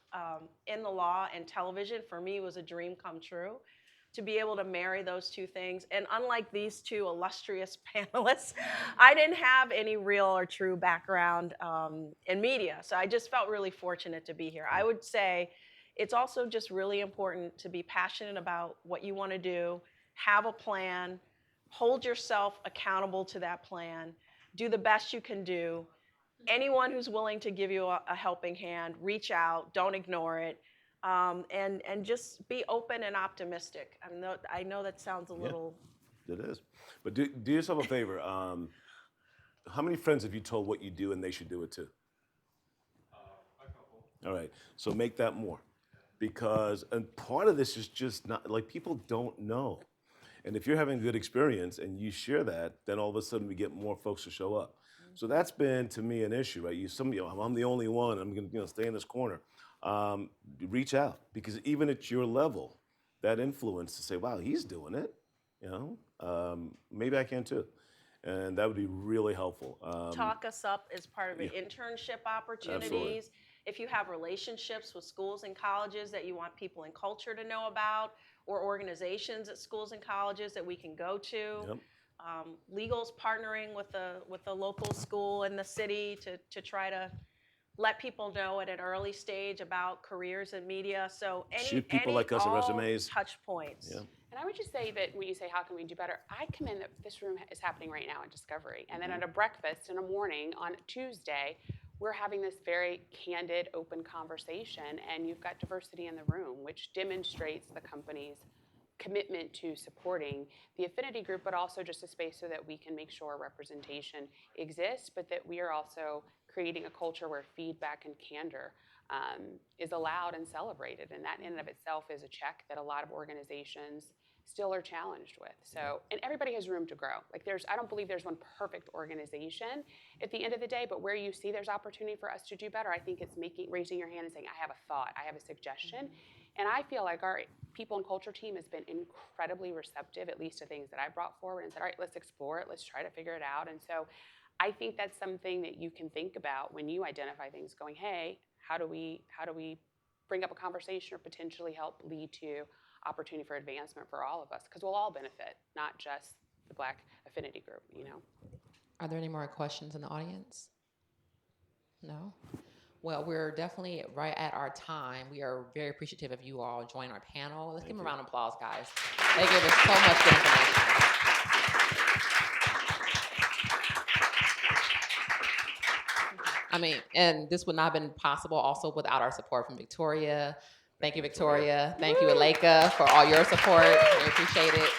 in the law and television for me was a dream come true. To be able to marry those two things. And unlike these two illustrious panelists, I didn't have any real or true background in media. So I just felt really fortunate to be here. I would say it's also just really important to be passionate about what you want to do, have a plan, hold yourself accountable to that plan, do the best you can do. Anyone who's willing to give you a helping hand, reach out, don't ignore it. And just be open and optimistic. I know that sounds a little. It is. But do yourself a favor. How many friends have you told what you do and they should do it too? A couple. All right. So make that more. And part of this is just not, like people don't know. And if you're having a good experience and you share that, then all of a sudden we get more folks to show up. So that's been, to me, an issue, right? I'm the only one. I'm going to stay in this corner. Reach out because even at your level, that influence to say, "Wow, he's doing it," maybe I can too, and that would be really helpful. Talk us up as part of internship opportunities. Absolutely. If you have relationships with schools and colleges that you want people in culture to know about, or organizations at schools and colleges that we can go to. Yep. Legal's partnering with the local school in the city to try to let people know at an early stage about careers in media. So Shoot people like us at resumes. Touch points. Yeah. And I would just say that when you say, how can we do better? I commend that this room is happening right now at Discovery. And then at a breakfast in the morning on Tuesday, we're having this very candid, open conversation. And you've got diversity in the room, which demonstrates the company's commitment to supporting the affinity group, but also just a space so that we can make sure representation exists, but that we are also creating a culture where feedback and candor is allowed and celebrated. And that in and of itself is a check that a lot of organizations still are challenged with. So, and everybody has room to grow. Like I don't believe there's one perfect organization at the end of the day, but where you see there's opportunity for us to do better, I think it's raising your hand and saying, I have a thought, I have a suggestion. And I feel like our people and culture team has been incredibly receptive, at least to things that I brought forward and said, all right, let's explore it, let's try to figure it out. And so I think that's something that you can think about when you identify things going, hey, how do we bring up a conversation or potentially help lead to opportunity for advancement for all of us? Because we'll all benefit, not just the Black affinity group, Are there any more questions in the audience? No? Well, we're definitely right at our time. We are very appreciative of you all joining our panel. Let's give them a round of applause, guys. They gave us so much good information. And this would not have been possible also without our support from Victoria. Thank you, Victoria. Thank you, Aleka, for all your support. We appreciate it.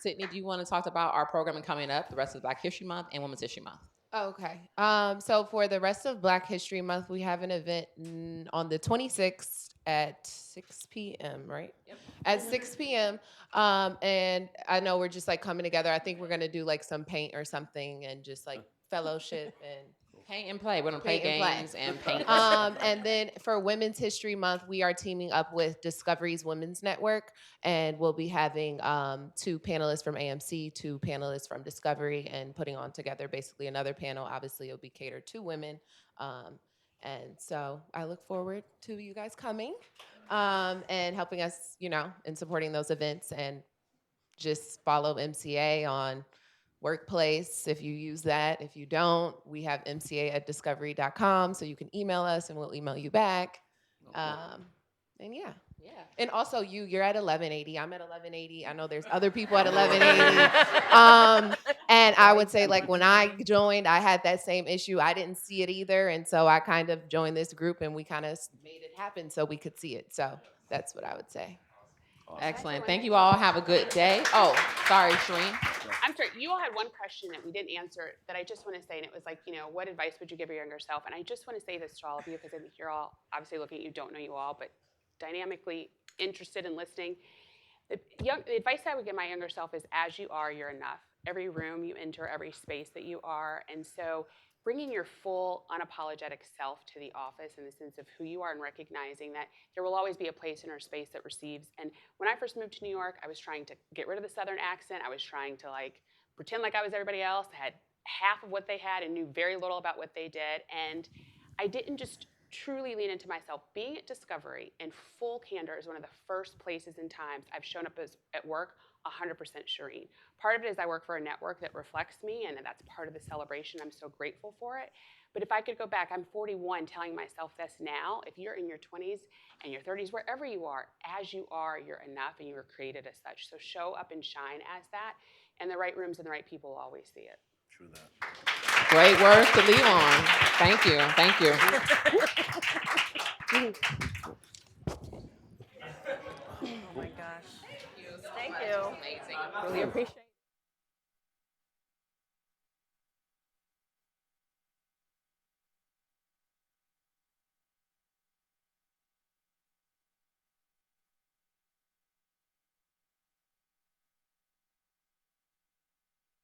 Sydney, do you want to talk about our programming coming up, the rest of Black History Month and Women's History Month? Okay. So for the rest of Black History Month, we have an event on the 26th at 6 p.m., right? Yep. At 6 p.m. And I know we're just like coming together. I think we're going to do like some paint or something and just like fellowship and Paint and play. We're gonna play Paint and play. games and paint. and then for Women's History Month, we are teaming up with Discovery's Women's Network, and we'll be having 2 panelists from AMC, 2 panelists from Discovery, and putting on together basically another panel. Obviously, it'll be catered to women. And so I look forward to you guys coming and helping us, in supporting those events, and just follow MCA on Workplace if you use that. If you don't, we have mca@discovery.com, so you can email us and we'll email you back. And yeah. And also you're at 1180. I'm at 1180. I know there's other people at 1180. And I would say, like, when I joined, I had that same issue. I didn't see it either. And so I kind of joined this group and we kind of made it happen so we could see it. So that's what I would say. Excellent. Thank you all. Have a good day. Oh, sorry, Shereen. I'm sorry, you all had one question that we didn't answer that I just want to say, and it was like, what advice would you give your younger self? And I just want to say this to all of you, because I think you're all obviously looking at you, don't know you all, but dynamically interested in listening. The advice I would give my younger self is, as you are, you're enough. Every room you enter, every space that you are. And so bringing your full, unapologetic self to the office in the sense of who you are, and recognizing that there will always be a place in our space that receives. And when I first moved to New York, I was trying to get rid of the Southern accent. I was trying to pretend like I was everybody else. I had half of what they had and knew very little about what they did. And I didn't just truly lean into myself. Being at Discovery in full candor is one of the first places and times I've shown up at work 100% Shireen. Part of it is I work for a network that reflects me, and that's part of the celebration. I'm so grateful for it. But if I could go back, I'm 41, telling myself this now. If you're in your 20s and your 30s, wherever you are, as you are, you're enough, and you were created as such. So show up and shine as that, and the right rooms and the right people will always see it. True that. Great words to leave on. Thank you. Thank you. Oh my gosh. Thank you. Amazing. Really appreciate it.